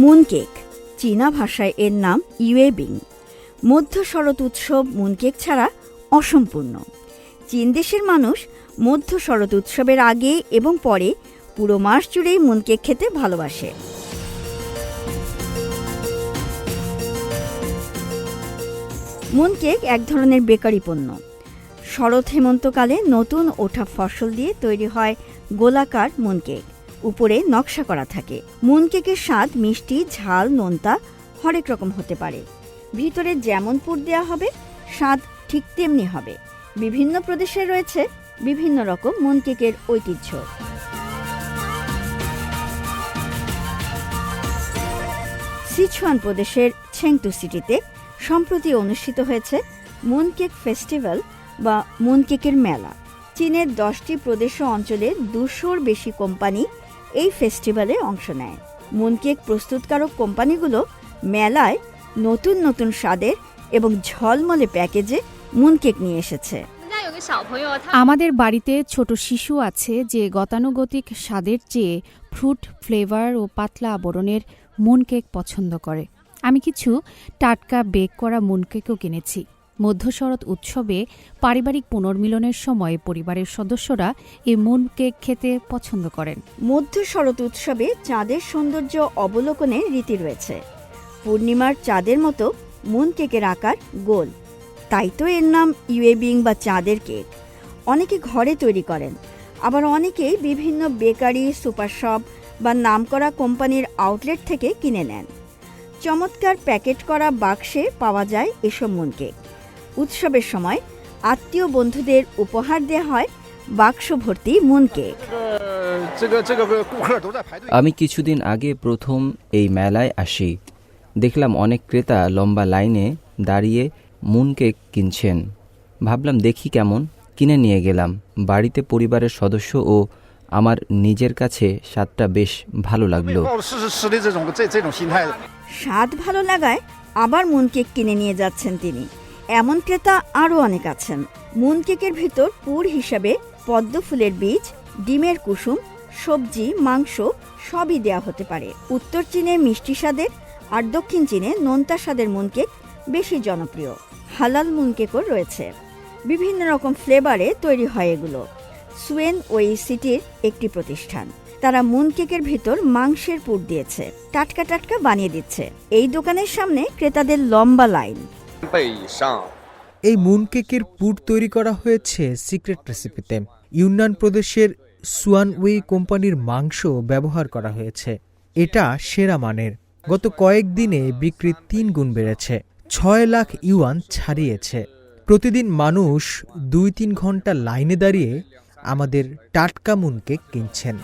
Mooncake, চীনা ভাষায় এর নাম ইউয়েবিং। মধ্য শরৎ উৎসব মুনকেক ছাড়া অসম্পূর্ণ। চীন দেশের মানুষ মধ্য শরৎ উৎসবের আগে এবং পরে পুরো মাস জুড়েই মুনকেক খেতে ভালোবাসে। মুনকেক এক ধরনের বেকারি পণ্য। শরৎ হেমন্তকালে নতুন ওঠা ফসল দিয়ে তৈরি হয় গোলাকার মুনকেক। উপরে নকশা করা থাকে। মুনকেকের স্বাদ মিষ্টি, ঝাল, নোনতা হরেক রকম হতে পারে। ভিতরে যেমন পুর দেওয়া হবে স্বাদ ঠিক তেমনি হবে। বিভিন্ন প্রদেশে রয়েছে বিভিন্ন রকম মুনকেকের ঐতিহ্য। সিচুয়ান প্রদেশের ছেংটু সিটিতে সম্প্রতি অনুষ্ঠিত হয়েছে মুনকেক ফেস্টিভ্যাল বা মুনকেকের মেলা। চীনের 10টি প্রদেশ ও অঞ্চলের 200-র বেশি কোম্পানি এই ফেস্টিভ্যালে অংশ নেয়। মুনকেক প্রস্তুতকারক কোম্পানিগুলো মেলায় নতুন নতুন স্বাদের এবং ঝলমলে প্যাকেজে মুনকেক নিয়ে এসেছে। আমাদের বাড়িতে ছোট শিশু আছে যে গতানুগতিক স্বাদের চেয়ে ফ্রুট ফ্লেভার ও পাতলা আবরণের মুনকেক পছন্দ করে। আমি কিছু টাটকা বেক করা মুনকেকও কিনেছি। মধ্য শরৎ উৎসবে পারিবারিক পুনর্মিলনের সময় পরিবারের সদস্যরা এই মুনকেক খেতে পছন্দ করেন। মধ্য শরৎ উৎসবে চাঁদের সৌন্দর্য অবলোকনের রীতি রয়েছে। পূর্ণিমার চাঁদের মতো মুনকেকের আকার গোল, তাই তো এর নাম ইউয়েবিং বা চাঁদের কেক। অনেকে ঘরে তৈরি করেন, আবার অনেকেই বিভিন্ন বেকারি, সুপার শপ বা নামকরা কোম্পানির আউটলেট থেকে কিনে নেন। চমৎকার প্যাকেট করা বাক্সে পাওয়া যায় এসব মুনকেক। উৎসবের সময় আত্মীয় বন্ধুদের উপহার দেওয়া হয় বাক্স ভর্তি মুনকেক। আমি কিছুদিন আগে প্রথম এই মেলায় আসি। দেখলাম অনেক ক্রেতা লম্বা লাইনে দাঁড়িয়ে মুনকেক কিনছেন। ভাবলাম দেখি কেমন, কিনে নিয়ে গেলাম। বাড়িতে পরিবারের সদস্য ও আমার নিজের কাছে স্বাদটা বেশ ভালো লাগলো। স্বাদ ভালো লাগায় আবার মুনকেক কিনে নিয়ে যাচ্ছেন তিনি। এমন ক্রেতা আরও অনেক আছেন। মুনকেকের ভিতর পুর হিসাবে পদ্ম ফুলের বীজ, ডিমের কুসুম, সবজি, মাংস সবই দেওয়া হতে পারে। উত্তর চীনে মিষ্টি স্বাদের আর দক্ষিণ চীনে নোনতা স্বাদের মুনকেক বেশি জনপ্রিয়। হালাল মুনকেকও রয়েছে। বিভিন্ন রকম ফ্লেভারে তৈরি হয় এগুলো। সুয়েন ওই সিটির একটি প্রতিষ্ঠান। তারা মুনকেকের ভিতর মাংসের পুর দিয়েছে, টাটকা টাটকা বানিয়ে দিচ্ছে। এই দোকানের সামনে ক্রেতাদের লম্বা লাইন। এই মুনকেকের পুর তৈরি করা হয়েছে সিক্রেট রেসিপিতে। ইউনান প্রদেশের সুয়ানউই কোম্পানির মাংস ব্যবহার করা হয়েছে। এটা সেরা মানের। গত কয়েকদিনে বিক্রি 3 গুণ বেড়েছে। 6 লাখ ইউয়ান ছাড়িয়েছে। প্রতিদিন মানুষ 2-3 ঘন্টা লাইনে দাঁড়িয়ে আমাদের টাটকা মুনকেক কিনছেন।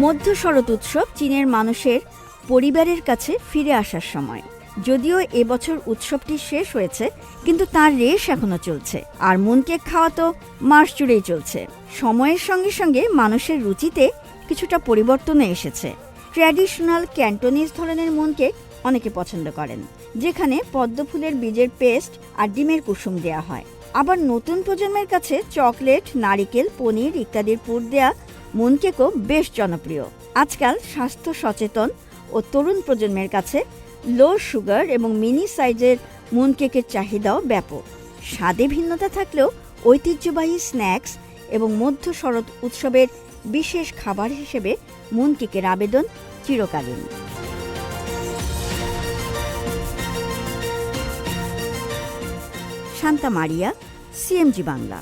মধ্য শরৎ উৎসব চীনের মানুষের পরিবারের কাছে ফিরে আসার সময়। যদিও এবছর উৎসবটি শেষ হয়েছে, কিন্তু তার রেশ এখনো চলছে। আর মুনকেক খাওয়া তো মাস জুড়েই চলছে। সময়ের সঙ্গে সঙ্গে মানুষের রুচিতে কিছুটা পরিবর্তন এসেছে। ট্র্যাডিশনাল ক্যান্টোনিজ ধরনের মুনকেক অনেকে পছন্দ করেন, যেখানে পদ্ম ফুলের বীজের পেস্ট আর ডিমের কুসুম দেওয়া হয়। আবার নতুন প্রজন্মের কাছে চকলেট, নারিকেল, পনির ইত্যাদির পুর দেয়া মুনকেকও বেশ জনপ্রিয়। আজকাল স্বাস্থ্য সচেতন ও তরুণ প্রজন্মের কাছে লো সুগার এবং মিনি সাইজের মুনকেকের চাহিদাও ব্যাপক। স্বাদে ভিন্নতা থাকলেও ঐতিহ্যবাহী স্ন্যাক্স এবং মধ্য শরৎ উৎসবের বিশেষ খাবার হিসেবে মুনকেকের আবেদন চিরকালীন। Shanta Maria, CMG Bangla.